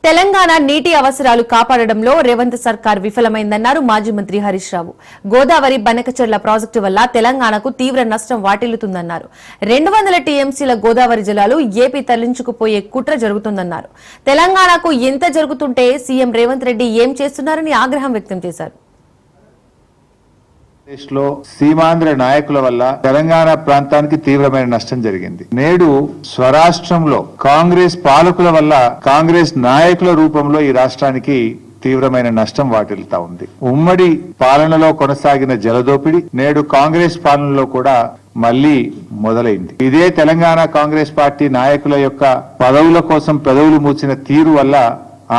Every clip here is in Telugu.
తెలంగాణ నీటి అవసరాలు కాపాడడంలో రేవంత్ సర్కార్ విఫలమైందన్నారు మాజీ మంత్రి హరీష్ రావు. గోదావరి బనకచెర్ల ప్రాజెక్టు వల్ల తెలంగాణకు తీవ్ర నష్టం వాటిల్లుతుందన్నారు. 200 టీఎంసీల గోదావరి జలాలు ఏపీ తరలించుకుపోయే కుట్ర జరుగుతుందన్నారు. తెలంగాణకు ఎంత జరుగుతుంటే సీఎం రేవంత్ రెడ్డి ఏం చేస్తున్నారని ఆగ్రహం వ్యక్తం చేశారు. లో సీమాంధ్ర నాయకుల వల్ల తెలంగాణ ప్రాంతానికి తీవ్రమైన నష్టం జరిగింది. నేడు స్వరాష్ట్రంలో కాంగ్రెస్ పాలకుల వల్ల కాంగ్రెస్ నాయకుల రూపంలో ఈ రాష్ట్రానికి తీవ్రమైన నష్టం వాటిల్లుతా ఉంది. ఉమ్మడి పాలనలో కొనసాగిన జలదోపిడి నేడు కాంగ్రెస్ పాలనలో కూడా మళ్లీ మొదలైంది. ఇదే తెలంగాణ కాంగ్రెస్ పార్టీ నాయకుల యొక్క పదవుల కోసం పెదవులు మూసిన తీరు వల్ల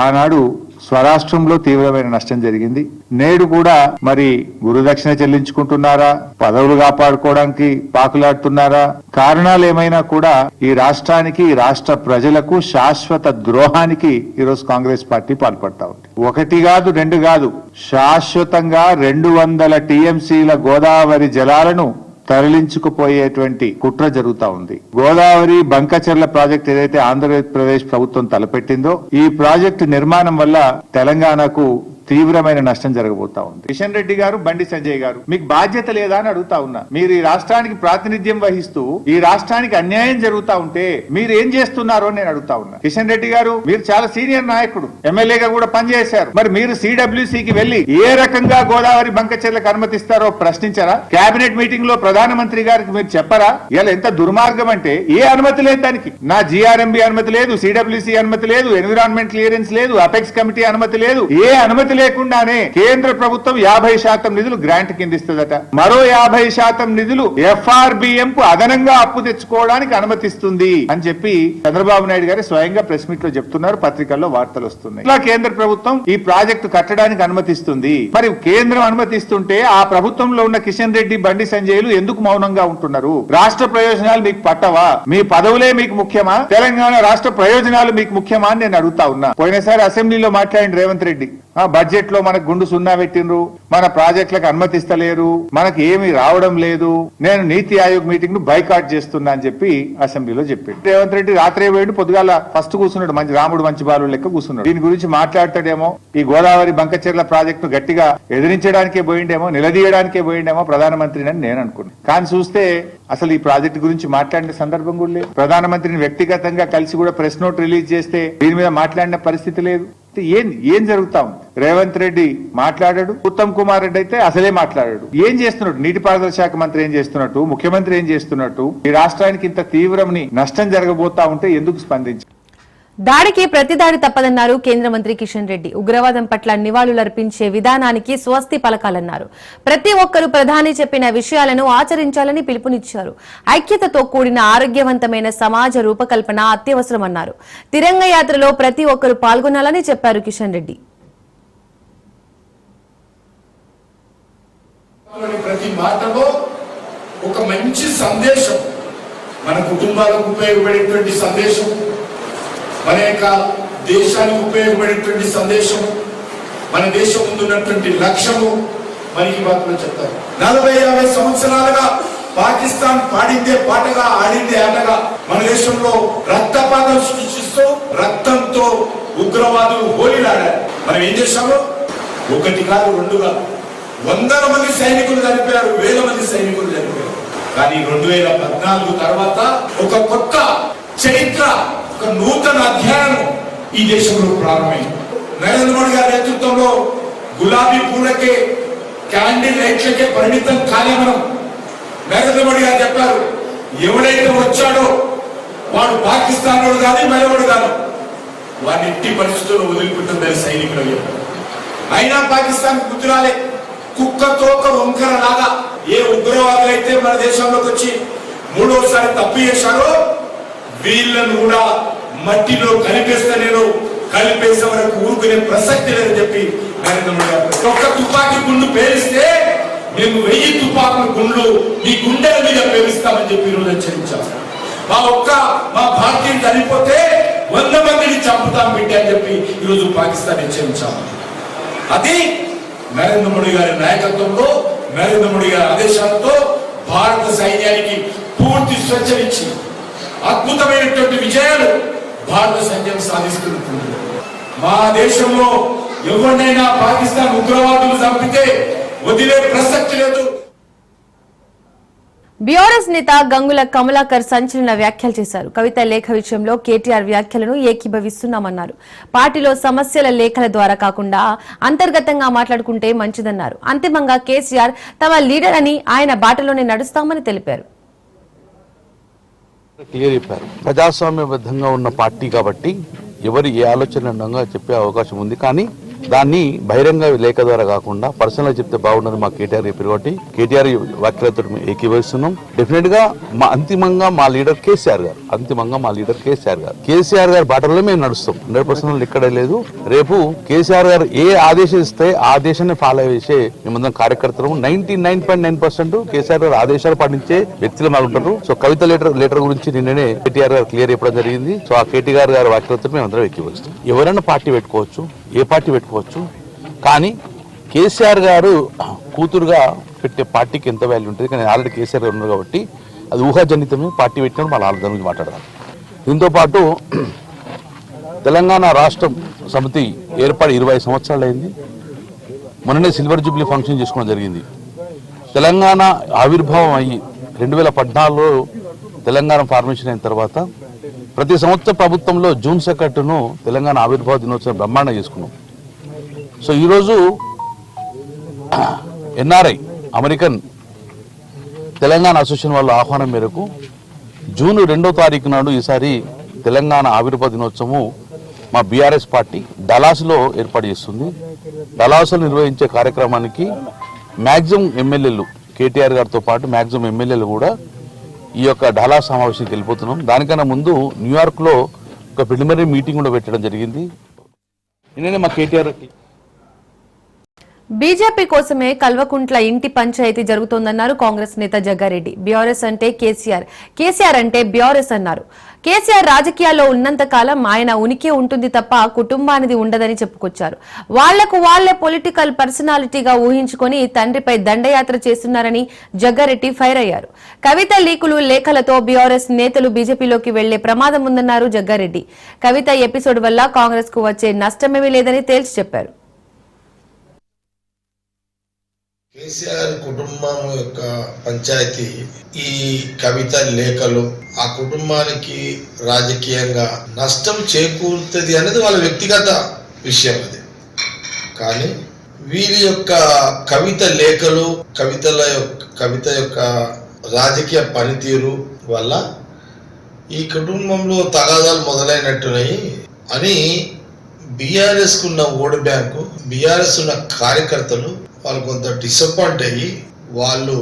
ఆనాడు స్వరాష్ట్రంలో తీవ్రమైన నష్టం జరిగింది. నేడు కూడా మరి గురుదక్షిణ చెల్లించుకుంటున్నారా, పదవులు కాపాడుకోవడానికి పాకులాడుతున్నారా, కారణాలు ఏమైనా కూడా ఈ రాష్ట్రానికి రాష్ట్ర ప్రజలకు శాశ్వత ద్రోహానికి ఈరోజు కాంగ్రెస్ పార్టీ పాల్పడతా ఉంది. 1 కాదు 2 కాదు, శాశ్వతంగా 200 టీఎంసీల గోదావరి జలాలను తరలించుకుపోయేటువంటి కుట్ర జరుగుతా ఉంది. గోదావరి బంకచెర్ల ప్రాజెక్ట్ ఏదైతే ఆంధ్రప్రదేశ్ ప్రభుత్వం తలపెట్టిందో ఈ ప్రాజెక్టు నిర్మాణం వల్ల తెలంగాణకు తీవ్రమైన నష్టం జరగబోతా ఉంది. కిషన్ రెడ్డి గారు, బండి సంజయ్ గారు, మీకు బాధ్యత లేదా అని అడుగుతా ఉన్నా. మీరు ఈ రాష్ట్రానికి ప్రాతినిధ్యం వహిస్తూ ఈ రాష్ట్రానికి అన్యాయం జరుగుతా ఉంటే మీరు ఏం చేస్తున్నారో నేను అడుగుతా ఉన్నా. కిషన్ రెడ్డి గారు, మీరు చాలా సీనియర్ నాయకుడు, ఎమ్మెల్యేగా కూడా పనిచేశారు. మరి మీరు సిడబ్ల్యూసీకి వెళ్లి ఏ రకంగా గోదావరి బంకచెర్లకు అనుమతిస్తారో ప్రశ్నించారా? కేబినెట్ మీటింగ్ లో ప్రధానమంత్రి గారికి మీరు చెప్పరా? ఇలా ఎంత దుర్మార్గం అంటే ఏ అనుమతి లేదు దానికి. నా జిఆర్ఎంబి అనుమతి లేదు, సిడబ్ల్యూసీ అనుమతి లేదు, ఎన్విరాన్మెంట్ క్లియరెన్స్ లేదు, అపెక్స్ కమిటీ అనుమతి లేదు. ఏ అనుమతి లేకుండానే కేంద్ర ప్రభుత్వం 50% నిధులు గ్రాంట్ కింద ఇస్తుందట. మరో 50% నిధులు ఎఫ్ఆర్బిఎం కు అదనంగా అప్పు తెచ్చుకోవడానికి అనుమతిస్తుంది అని చెప్పి చంద్రబాబు నాయుడు గారు స్వయంగా ప్రెస్ మీట్ లో చెప్తున్నారు. పత్రికల్లో వార్తలు వస్తున్నాయి. ఇలా కేంద్ర ప్రభుత్వం ఈ ప్రాజెక్టు కట్టడానికి అనుమతిస్తుంది. మరి కేంద్రం అనుమతిస్తుంటే ఆ ప్రభుత్వంలో ఉన్న కిషన్ రెడ్డి, బండి సంజయ్లు ఎందుకు మౌనంగా ఉంటున్నారు? రాష్ట్ర ప్రయోజనాలు మీకు పట్టవా? మీ పదవులే మీకు ముఖ్యమా? తెలంగాణ రాష్ట్ర ప్రయోజనాలు మీకు ముఖ్యమా అని నేను అడుగుతా ఉన్నా. పోయినసారి అసెంబ్లీలో మాట్లాడిన రేవంత్ రెడ్డి బడ్జెట్ లో మనకు గుండు సున్నా పెట్టిండ్రు, మన ప్రాజెక్టులకు అనుమతిస్తలేరు, మనకి ఏమి రావడం లేదు, నేను నీతి ఆయోగ్ మీటింగ్ ను బైకాట్ చేస్తున్నా అని చెప్పి అసెంబ్లీలో చెప్పిండు. రేవంత్ రెడ్డి రాత్రే పోయిండు, పొద్దుగాల ఫస్ట్ కూర్చున్నాడు, మంచి రాముడు మంచి బాలు లెక్క కూర్చున్నాడు. దీని గురించి మాట్లాడతాడేమో, ఈ గోదావరి బంకచెర్ల ప్రాజెక్టు గట్టిగా ఎదిరించడానికే పోయిండేమో, నిలదీయడానికే పోయిండేమో ప్రధానమంత్రిని అని నేను అనుకున్నాను. కానీ చూస్తే అసలు ఈ ప్రాజెక్టు గురించి మాట్లాడిన సందర్భం కూడా లేదు. ప్రధానమంత్రిని వ్యక్తిగతంగా కలిసి కూడా ప్రెస్ నోట్ రిలీజ్ చేస్తే దీని మీద మాట్లాడిన పరిస్థితి లేదు. ఏం జరుగుతా ఉంది? రేవంత్ రెడ్డి మాట్లాడాడు, ఉత్తమ్ కుమార్ రెడ్డి అయితే అసలే మాట్లాడాడు. ఏం చేస్తున్నాడు? నీటిపారుదల శాఖ మంత్రి ఏం చేస్తున్నట్టు, ముఖ్యమంత్రి ఏం చేస్తున్నట్టు? ఈ రాష్ట్రానికి ఇంత తీవ్రమని నష్టం జరగబోతా ఉంటే ఎందుకు స్పందించారు? దాడికి ప్రతిదాడి తప్పదన్నారు కేంద్ర మంత్రి కిషన్ రెడ్డి. ఉగ్రవాదం పట్ల నివాళులర్పించే విధానానికి స్వస్తి పలకాలన్నారు. ప్రతి ఒక్కరూ ప్రధాని చెప్పిన విషయాలను ఆచరించాలని పిలుపునిచ్చారు. ఐక్యతతో కూడిన ఆరోగ్యవంతమైన సమాజ రూపకల్పన అత్యవసరమన్నారు. తిరంగ యాత్రలో ప్రతి ఒక్కరూ పాల్గొనాలని చెప్పారు కిషన్ రెడ్డి. ప్రతి మాటలో ఒక మంచి సందేశం, మన కుటుంబాలకు ఉపయోగపడేటువంటి సందేశం, మన యొక్క దేశానికి ఉపయోగపడేటువంటి సందేశం, మన దేశం ముందున్నటువంటి లక్ష్యము మనకి మాత్రం చెప్తారు. 40-50 సంవత్సరాలుగా పాకిస్తాన్ పాడిందే పాటగా, ఆడిందే ఆటగా మన దేశంలో రక్తపాతం సృష్టిస్తూ రక్తంతో ఉగ్రవాదులు హోలీలాడారు. మనం ఏం చేశాము? 1 కాదు 2 కాదు, 100 మంది సైనికులు చనిపోయారు, 1000 మంది సైనికులు చనిపోయారు. కానీ 2014 తర్వాత ఒక కొత్త చరిత్ర, ఒక నూతన అధ్యాయం ఈ దేశంలో ప్రారంభమైంది. నరేంద్ర మోడీ గారి నేతృత్వంలో గులాబీ పూలకే, క్యాండిల్ లైట్లకే పరిమితం కాలే మనం. నరేంద్ర మోడీ గారు చెప్పారు, ఎవడైతే వచ్చాడో వాడు పాకిస్తాన్ వాడు కాదు, మరొకడు కాదు, వాడిని ఎట్టి పరిస్థితుల్లో వదిలిపెట్టుందని సైనికులు చెప్పారు. అయినా పాకిస్తాన్ గుర్తురాలే. కుక్కతో ఒక వంకర లాగా ఏ ఉగ్రవాదులైతే మన దేశంలోకి వచ్చి 3వసారి తప్పు చేశారో వీళ్ళను కూడా మట్టిలో కలిపేస్తే, నేను కలిపేసే వరకు ఊరుకునే ప్రసక్తి లేదని చెప్పి నరేంద్ర మోడీ గారు. ఒక్క తుపాకీ గుండు పేలిస్తే మేము 1000 తుపాకుల గుండ్లు మీ గుండెల మీద పేలుస్తామని చెప్పి ఈరోజు హెచ్చరించాం. మా భారతీయులు చనిపోతే 100 మందిని చంపుతాం బిడ్డ అని చెప్పి ఈరోజు పాకిస్తాన్ హెచ్చరించాం. అది నరేంద్ర మోడీ గారి నాయకత్వంలో, నరేంద్ర మోడీ గారి ఆదేశాలతో భారత సైన్యానికి పూర్తి స్వేచ్ఛనిచ్చి అద్భుతమైనటువంటి విజయాలు భారత సైన్యం సాధిస్తున్నట్టు మా దేశంలో ఎవరినైనా పాకిస్తాన్ ఉగ్రవాదులు చంపితే వదిలే ప్రసక్తి లేదు. బీఆర్ఎస్ నేత గంగుల కమలాకర్ సంచలన వ్యాఖ్యలు చేశారు. కవిత లేఖ విషయంలో కేటీఆర్ వ్యాఖ్యలను ఏకీభవిస్తున్నామన్నారు. పార్టీలో సమస్యల లేఖల ద్వారా కాకుండా అంతర్గతంగా మాట్లాడుకుంటే మంచిదన్నారు. అంతిమంగా కేసీఆర్ తమ లీడర్ అని ఆయన బాటలోనే నడుస్తామని తెలిపారు. క్లియర్ చెప్పారు. ప్రజాస్వామ్యబద్ధంగా ఉన్న పార్టీ కాబట్టి ఎవరు ఏ ఆలోచన చెప్పే అవకాశం ఉంది. కానీ దాన్ని బహిరంగ లేఖ ద్వారా కాకుండా పర్సనల్ గా చెప్తే బాగుండదు. మా కేటీఆర్ చెప్పారు కాబట్టి కేటీఆర్ వ్యాఖ్యలతో ఏకీభవిస్తున్నాం. డెఫినెట్ గా అంతిమంగా మా లీడర్ కేసీఆర్ గారు కేసీఆర్ గారి బాటలో మేము నడుస్తాం. 100% ఇక్కడే లేదు. రేపు కేసీఆర్ గారు ఏ ఆదేశం ఇస్తే ఆ ఆదేశాన్ని ఫాలో చేసే మేమందరం కార్యకర్తలు. 99.9% కేసీఆర్ గారు ఆదేశాలు పాటించే వ్యక్తులు మాకుంటారు. సో కవిత లెటర్ గురించి నిన్ననే కేటీఆర్ గారు క్లియర్ చెప్పడం జరిగింది. సో ఆ కేటీఆర్ గారి వ్యాఖ్యలతో మేము అందరం ఏకీభవిస్తాం. ఎవరైనా పార్టీ పెట్టుకోవచ్చు, ఏ పార్టీ పెట్టుకోవచ్చు. కానీ కేసీఆర్ గారు కూతురుగా పెట్టే పార్టీకి ఎంత వాల్యూ ఉంటుంది. కానీ ఆల్రెడీ కేసీఆర్ గారు ఉన్నారు కాబట్టి అది ఊహాజనితమే. పార్టీ పెట్టినప్పుడు మళ్ళీ ఆలోచన గురించి మాట్లాడదాం. దీంతో పాటు తెలంగాణ రాష్ట్ర సమితి ఏర్పడి 20 సంవత్సరాలు అయింది. మొన్ననే సిల్వర్ జూబ్లీ ఫంక్షన్ చేసుకోవడం జరిగింది. తెలంగాణ ఆవిర్భావం అయ్యి 2014లో తెలంగాణ ఫార్మేషన్ అయిన తర్వాత ప్రతి సంవత్సరం ప్రభుత్వంలో జూన్ 2ను తెలంగాణ ఆవిర్భావ దినోత్సవం బ్రహ్మాండంగా చేసుకున్నాం. సో ఈరోజు ఎన్ఆర్ఐ అమెరికన్ తెలంగాణ అసోసియేషన్ వాళ్ళ ఆహ్వానం మేరకు జూన్ 2వ తారీఖు నాడు ఈసారి తెలంగాణ ఆవిర్భావ దినోత్సవం మా బీఆర్ఎస్ పార్టీ డలాస్లో ఏర్పాటు చేస్తుంది. డలాస్లో నిర్వహించే కార్యక్రమానికి మ్యాక్సిమం ఎమ్మెల్యేలు కేటీఆర్ గారితో పాటు మ్యాక్సిమం ఎమ్మెల్యేలు కూడా ఈ యొక్క డలాస్ సమావేశానికి వెళ్ళిపోతున్నాం. దానికన్నా ముందు న్యూయార్క్లో ఒక ప్రిలిమినరీ మీటింగ్ కూడా పెట్టడం జరిగింది. నిన్ననే మా కేటీఆర్ బీజేపీ కోసమే కల్వకుంట్ల ఇంటి పంచాయతీ జరుగుతోందన్నారు కాంగ్రెస్ నేత జగ్గారెడ్డి. బీఆర్ఎస్ అంటే కేసీఆర్ అంటే బీఆర్ఎస్ అన్నారు. కేసీఆర్ రాజకీయాల్లో ఉన్నంత కాలం ఆయన ఉనికి ఉంటుంది తప్ప కుటుంబానిది ఉండదని చెప్పుకొచ్చారు. వాళ్లకు వాళ్లే పొలిటికల్ పర్సనాలిటీగా ఊహించుకొని తండ్రిపై దండయాత్ర చేస్తున్నారని జగ్గారెడ్డి ఫైర్ అయ్యారు. కవిత లీకులు లేఖలతో బీఆర్ఎస్ నేతలు బీజేపీలోకి వెళ్లే ప్రమాదం ఉందన్నారు జగ్గారెడ్డి. కవిత ఎపిసోడ్ వల్ల కాంగ్రెస్ కు వచ్చే నష్టమేమీ లేదని తేల్చి చెప్పారు. కేసీఆర్ కుటుంబం యొక్క పంచాయతీ ఈ కవిత లేఖలు ఆ కుటుంబానికి రాజకీయంగా నష్టం చేకూరుతుంది అనేది వాళ్ళ వ్యక్తిగత విషయం. అది కానీ వీరి యొక్క కవిత లేఖలు కవిత యొక్క రాజకీయ పనితీరు వల్ల ఈ కుటుంబంలో తగాదాలు మొదలైనట్టున్నాయి అని బీఆర్ఎస్ కున్న ఓటు బ్యాంకు, బీఆర్ఎస్ ఉన్న కార్యకర్తలు వాళ్ళు కొంత డిసప్పాయింట్ అయ్యి వాళ్ళు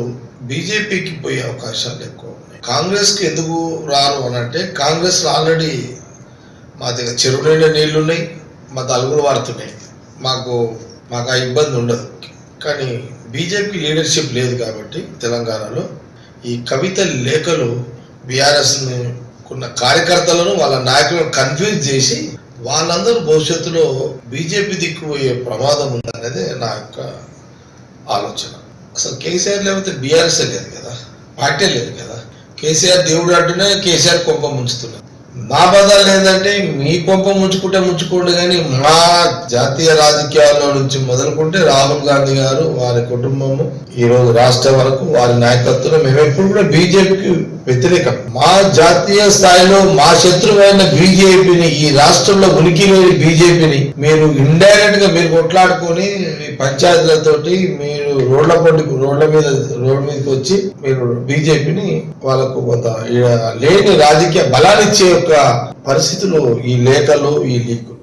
బీజేపీకి పోయే అవకాశాలు ఎక్కువ ఉన్నాయి. కాంగ్రెస్కి ఎందుకు రారు అని అంటే కాంగ్రెస్ ఆల్రెడీ మా దగ్గర చెరువు నిండా నీళ్లు ఉన్నాయి, మా తలుగులు వారుతున్నాయి, మాకు ఆ ఇబ్బంది ఉండదు. కానీ బీజేపీ లీడర్షిప్ లేదు కాబట్టి తెలంగాణలో ఈ కవిత లేఖలు బీఆర్ఎస్ని ఉన్న కార్యకర్తలను వాళ్ళ నాయకులను కన్ఫ్యూజ్ చేసి వాళ్ళందరూ భవిష్యత్తులో బీజేపీ దిక్కు పోయే ప్రమాదం ఉందనేది నా యొక్క ఆలోచన. అసలు కేసీఆర్ లేకపోతే బీఆర్ఎస్ లేదు కదా, పార్టీ లేదు కదా. కేసీఆర్ దేవుడు అంటూనే కేసీఆర్ కొంప ముంచుతున్నారు. మా బదాలు ఏంటంటే మీ కొంప ముంచుకోండి, కానీ మా జాతీయ రాజకీయాల్లో నుంచి మొదలుకుంటే రాహుల్ గాంధీ గారు వారి కుటుంబము ఈ రోజు రాష్ట్రం వరకు వారి నాయకత్వం మేము ఎప్పుడు కూడా బీజేపీకి వ్యతిరేకం. మా జాతీయ స్థాయిలో మా శత్రువైన బీజేపీని, ఈ రాష్ట్రంలో ఉనికి లేని బీజేపీని మీరు ఇండైరెక్ట్ గా మీరు కొట్లాడుకొని పంచాయతీలతోటి మీరు రోడ్ల మీదకి వచ్చి మీరు బీజేపీని వాళ్ళకు కొంత లేని రాజకీయ బలాన్ని ఇచ్చే యొక్క పరిస్థితులు ఈ లేఖలు ఈ లీకులు.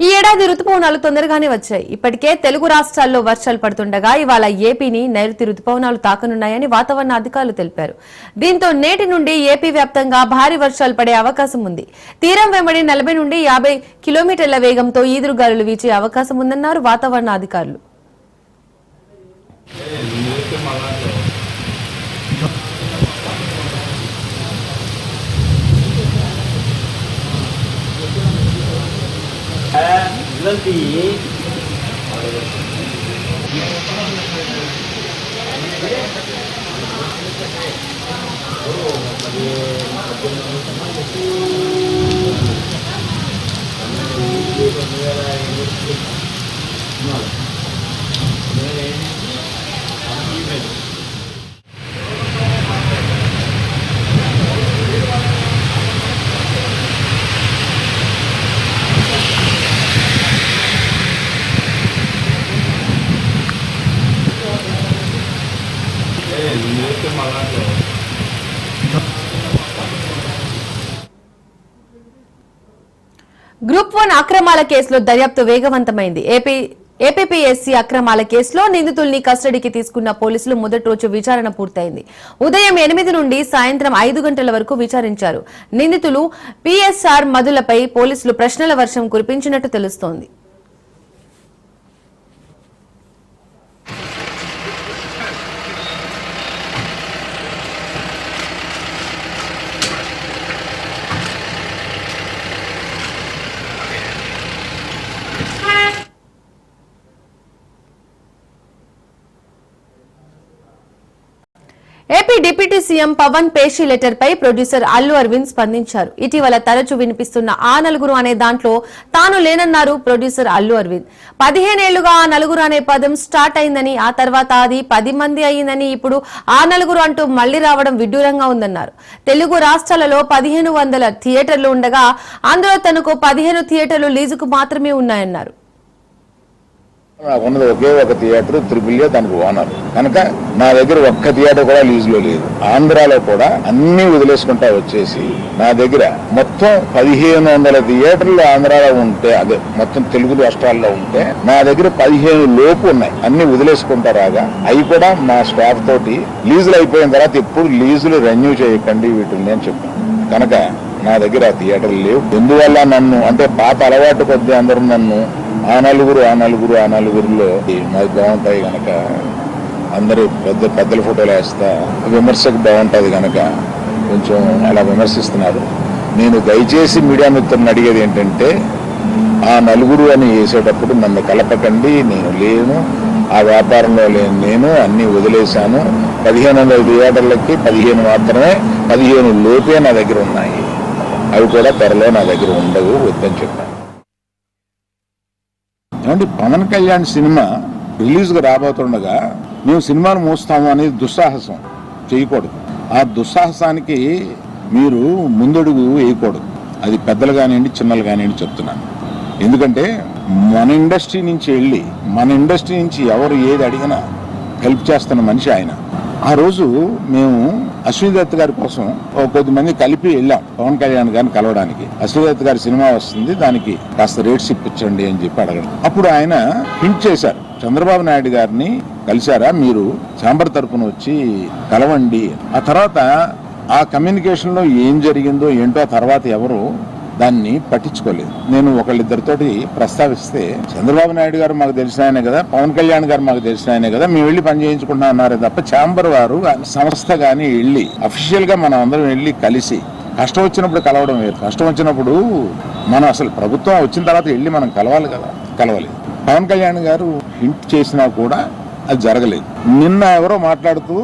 ఈ ఏడాది రుతుపవనాలు తొందరగానే వచ్చాయి. ఇప్పటికే తెలుగు రాష్ట్రాల్లో వర్షాలు పడుతుండగా ఇవాళ ఏపీని నైరుతి రుతుపవనాలు తాకనున్నాయని వాతావరణ అధికారులు తెలిపారు. దీంతో నేటి నుండి ఏపీ వ్యాప్తంగా భారీ వర్షాలు పడే అవకాశం ఉంది. తీరం వెంబడి 40 నుండి 50 కిలోమీటర్ల వేగంతో ఈదురుగాలులు వీచే అవకాశం ఉందన్నారు వాతావరణ అధికారులు. గ్రూప్ 1 అక్రమాల కేసులో దర్యాప్తు వేగవంతమైంది. ఏపీపీఎస్సీ అక్రమాల కేసులో నిందితుల్ని కస్టడీకి తీసుకున్న పోలీసులు మొదటి రోజు విచారణ పూర్తయింది. ఉదయం 8 నుండి సాయంత్రం 5 గంటల వరకు విచారించారు. నిందితులు పీఎస్ఆర్ మధులపై పోలీసులు ప్రశ్నల వర్షం కురిపించినట్టు తెలుస్తోంది. ఏపీ డిప్యూటీ సీఎం పవన్ పేషీ లెటర్ పై ప్రొడ్యూసర్ అల్లు అరవింద్ స్పందించారు. ఇటీవల తరచూ వినిపిస్తున్న ఆ నలుగురు అనే దాంట్లో తాను లేనన్నారు ప్రొడ్యూసర్ అల్లు అరవింద్. 15 ఏళ్లుగా ఆ నలుగురు అనే పదం స్టార్ట్ అయిందని, ఆ తర్వాత అది 10 మంది అయిందని, ఇప్పుడు ఆ నలుగురు అంటూ మళ్లీ రావడం విడ్డూరంగా ఉందన్నారు. తెలుగు రాష్ట్రాలలో 1500 థియేటర్లు ఉండగా అందులో తనకు 15 థియేటర్లు లీజుకు మాత్రమే ఉన్నాయన్నారు. నాకున్నది ఒకే ఒక థియేటర్ త్రిపుల్ దానికి ఓనర్ కనుక నా దగ్గర ఒక్క థియేటర్ కూడా లీజ్ లో లేదు. ఆంధ్రాలో కూడా అన్ని వదిలేసుకుంటా వచ్చేసి నా దగ్గర మొత్తం 1500 థియేటర్లు ఆంధ్రాలో ఉంటే, అదే మొత్తం తెలుగు రాష్ట్రాల్లో ఉంటే నా దగ్గర 15 లోపు ఉన్నాయి. అన్ని వదిలేసుకుంటా రాగా అవి కూడా మా స్టాఫ్ తోటి లీజులు అయిపోయిన తర్వాత ఎప్పుడు లీజులు రెన్యూ చేయకండి వీటిని అని చెప్పాను. కనుక నా దగ్గర ఆ థియేటర్లు లేవు. ఎందువల్ల నన్ను అంటే పాత అలవాటు కొద్దీ అందరూ నన్ను ఆ నలుగురులో మాది బాగుంటాయి కనుక అందరూ పెద్దల ఫోటోలు వేస్తా విమర్శకు బాగుంటుంది కనుక కొంచెం అలా విమర్శిస్తున్నారు. నేను దయచేసి మీడియా మిత్రులను అడిగేది ఏంటంటే, ఆ నలుగురు అని వేసేటప్పుడు నన్ను కలపకండి. నేను లేను, ఆ వ్యాపారంలో లేను. నేను అన్ని వదిలేశాను. 1500 థియేటర్లకి 15 మాత్రమే, 15 లోపే నా దగ్గర ఉన్నాయి. అవి కూడా త్వరలో నా దగ్గర ఉండవు, వద్దని చెప్పాను. ఏమంటే పవన్ కళ్యాణ్ సినిమా రిలీజ్గా రాబోతుండగా మేము సినిమాను మోస్తాము అనేది దుస్సాహసం చేయకూడదు. ఆ దుస్సాహసానికి మీరు ముందడుగు వేయకూడదు. అది పెద్దలు కానివ్వండి, చిన్నలు కానివ్వండి చెప్తున్నాను. ఎందుకంటే మన ఇండస్ట్రీ నుంచి ఎవరు ఏది అడిగినా హెల్ప్ చేస్తున్న మనిషి ఆయన. ఆ రోజు మేము అశ్విని దత్ గారి కోసం కొద్దిమంది కలిపి వెళ్ళాం పవన్ కళ్యాణ్ గారిని కలవడానికి. అశ్విని దత్ గారి సినిమా వస్తుంది, దానికి కాస్త రేట్స్ ఇప్పించండి అని చెప్పి అడగడం. అప్పుడు ఆయన హింట్ చేశారు, చంద్రబాబు నాయుడు గారిని కలిశారా మీరు, ఛాంబర్ తరఫున వచ్చి కలవండి. ఆ తర్వాత ఆ కమ్యూనికేషన్ లో ఏం జరిగిందో ఏంటో ఆ తర్వాత ఎవరు దాన్ని పట్టించుకోలేదు. నేను ఒకళ్ళిద్దరితోటి ప్రస్తావిస్తే, చంద్రబాబు నాయుడు గారు మాకు తెలిసిన ఆయనే కదా, పవన్ కళ్యాణ్ గారు మాకు తెలిసిన ఆయనే కదా, మేము వెళ్ళి పని చేయించుకుంటున్నాం అన్నారే తప్ప ఛాంబర్ వారు సంస్థ గాని వెళ్ళి అఫీషియల్ గా మనం అందరం వెళ్ళి కలిసి కష్టం వచ్చినప్పుడు కలవడం వేరు. కష్టం వచ్చినప్పుడు మనం అసలు ప్రభుత్వం వచ్చిన తర్వాత వెళ్ళి మనం కలవాలి కదా, కలవలేదు. పవన్ కళ్యాణ్ గారు హింట్ చేసినా కూడా అది జరగలేదు. నిన్న ఎవరో మాట్లాడుతూ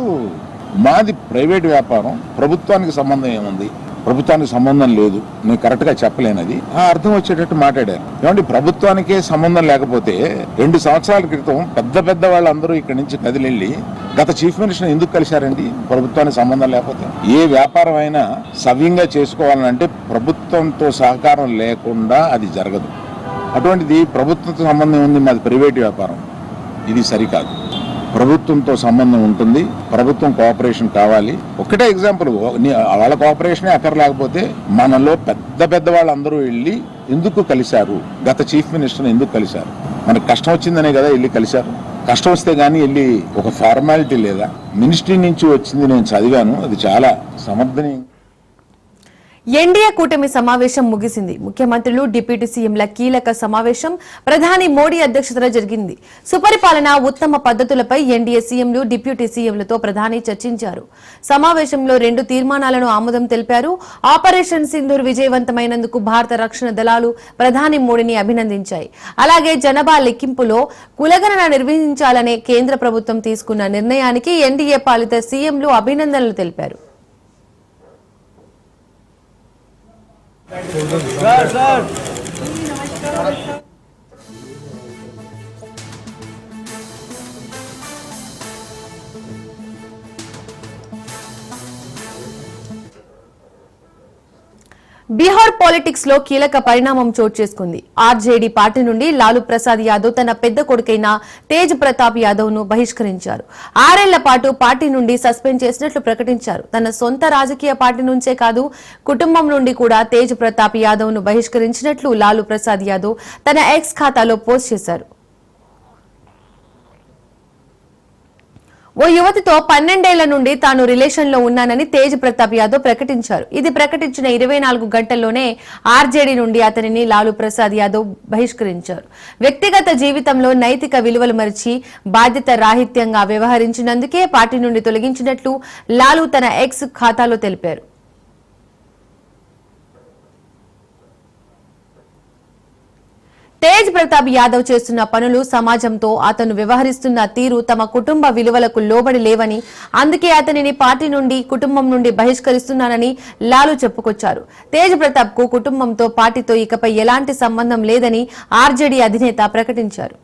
మాది ప్రైవేట్ వ్యాపారం, ప్రభుత్వానికి సంబంధం ఏముంది, ప్రభుత్వానికి సంబంధం లేదు, నేను కరెక్ట్ గా చెప్పలేనది ఆ అర్థం వచ్చేటట్టు మాట్లాడారు. ఏమంటే ప్రభుత్వానికే సంబంధం లేకపోతే 2 సంవత్సరాల క్రితం పెద్ద వాళ్ళందరూ ఇక్కడి నుంచి కదిలెళ్ళి గత చీఫ్ మినిస్టర్ ఎందుకు కలిశారండి? ప్రభుత్వానికి సంబంధం లేకపోతే. ఏ వ్యాపారం అయినా సవ్యంగా చేసుకోవాలంటే ప్రభుత్వంతో సహకారం లేకుండా అది జరగదు. అటువంటిది ప్రభుత్వంతో సంబంధం ఉంది, మాది ప్రైవేట్ వ్యాపారం, ఇది సరికాదు. ప్రభుత్వంతో సంబంధం ఉంటుంది, ప్రభుత్వం కోఆపరేషన్ కావాలి. ఒకటే ఎగ్జాంపుల్, వాళ్ళ కోఆపరేషనే అక్కర్లేకపోతే మనలో పెద్ద వాళ్ళందరూ వెళ్ళి ఎందుకు కలిశారు? గత చీఫ్ మినిస్టర్ని ఎందుకు కలిశారు? మనకు కష్టం వచ్చిందనే కదా వెళ్ళి కలిశారు. కష్టం వస్తే గానీ వెళ్ళి ఒక ఫార్మాలిటీ లేదా? మినిస్ట్రీ నుంచి వచ్చింది నేను చదివాను, అది చాలా సమర్థనీయం. ఎన్డీఏ కూటమి సమావేశం ముగిసింది. ముఖ్యమంత్రులు, డిప్యూటీ సీఎంల కీలక సమావేశం ప్రధాని మోడీ అధ్యక్షతన జరిగింది. సుపరిపాలన, ఉత్తమ పద్ధతులపై ఎన్డీఏ సీఎంలు, డిప్యూటీ సీఎంలతో ప్రధాని చర్చించారు. సమావేశంలో 2 తీర్మానాలను ఆమోదం తెలిపారు. ఆపరేషన్ సింధూర్ విజయవంతమైనందుకు భారత రక్షణ దళాలు ప్రధాని మోడీని అభినందించాయి. అలాగే జనాభా లెక్కింపులో కులగణన నిర్వహించాలనే కేంద్ర ప్రభుత్వం తీసుకున్న నిర్ణయానికి ఎన్డీఏ పాలిత సీఎంలు అభినందనలు తెలిపారు. బీహార్ పాలిటిక్స్ లో కీలక పరిణామం చోటు చేసుకుంది. ఆర్జేడీ పార్టీ నుండి లాలూ ప్రసాద్ యాదవ్ తన పెద్ద కొడుకైన తేజ్ ప్రతాప్ యాదవ్ ను బహిష్కరించారు. 6 ఏళ్ల పాటు పార్టీ నుండి సస్పెండ్ చేసినట్లు ప్రకటించారు. తన సొంత రాజకీయ పార్టీ నుంచే కాదు, కుటుంబం నుండి కూడా తేజ్ ప్రతాప్ యాదవ్ ను బహిష్కరించినట్లు లాలూ ప్రసాద్ యాదవ్ తన ఎక్స్ ఖాతాలో పోస్ట్ చేశారు. ఓ యువతితో 12 ఏళ్ల నుండి తాను రిలేషన్ లో ఉన్నానని తేజ్ ప్రతాప్ యాదవ్ ప్రకటించారు. ఇది ప్రకటించిన 24 గంటల్లోనే ఆర్జేడీ నుండి అతనిని లాలూ ప్రసాద్ యాదవ్ బహిష్కరించారు. వ్యక్తిగత జీవితంలో నైతిక విలువలు మరిచి బాధ్యత రాహిత్యంగా వ్యవహరించినందుకే పార్టీ నుండి తొలగించినట్లు లాలూ తన ఎక్స్ ఖాతాలో తెలిపారు. తేజ్ ప్రతాప్ యాదవ్ చేస్తున్న పనులు, సమాజంతో అతను వ్యవహరిస్తున్న తీరు తమ కుటుంబ విలువలకు లోబడి లేవని, అందుకే అతనిని పార్టీ నుండి, కుటుంబం నుండి బహిష్కరిస్తున్నానని లాలూ చెప్పుకొచ్చారు. తేజ్ ప్రతాప్ కు కుటుంబంతో, పార్టీతో ఇకపై ఎలాంటి సంబంధం లేదని ఆర్జేడీ అధినేత ప్రకటించారు.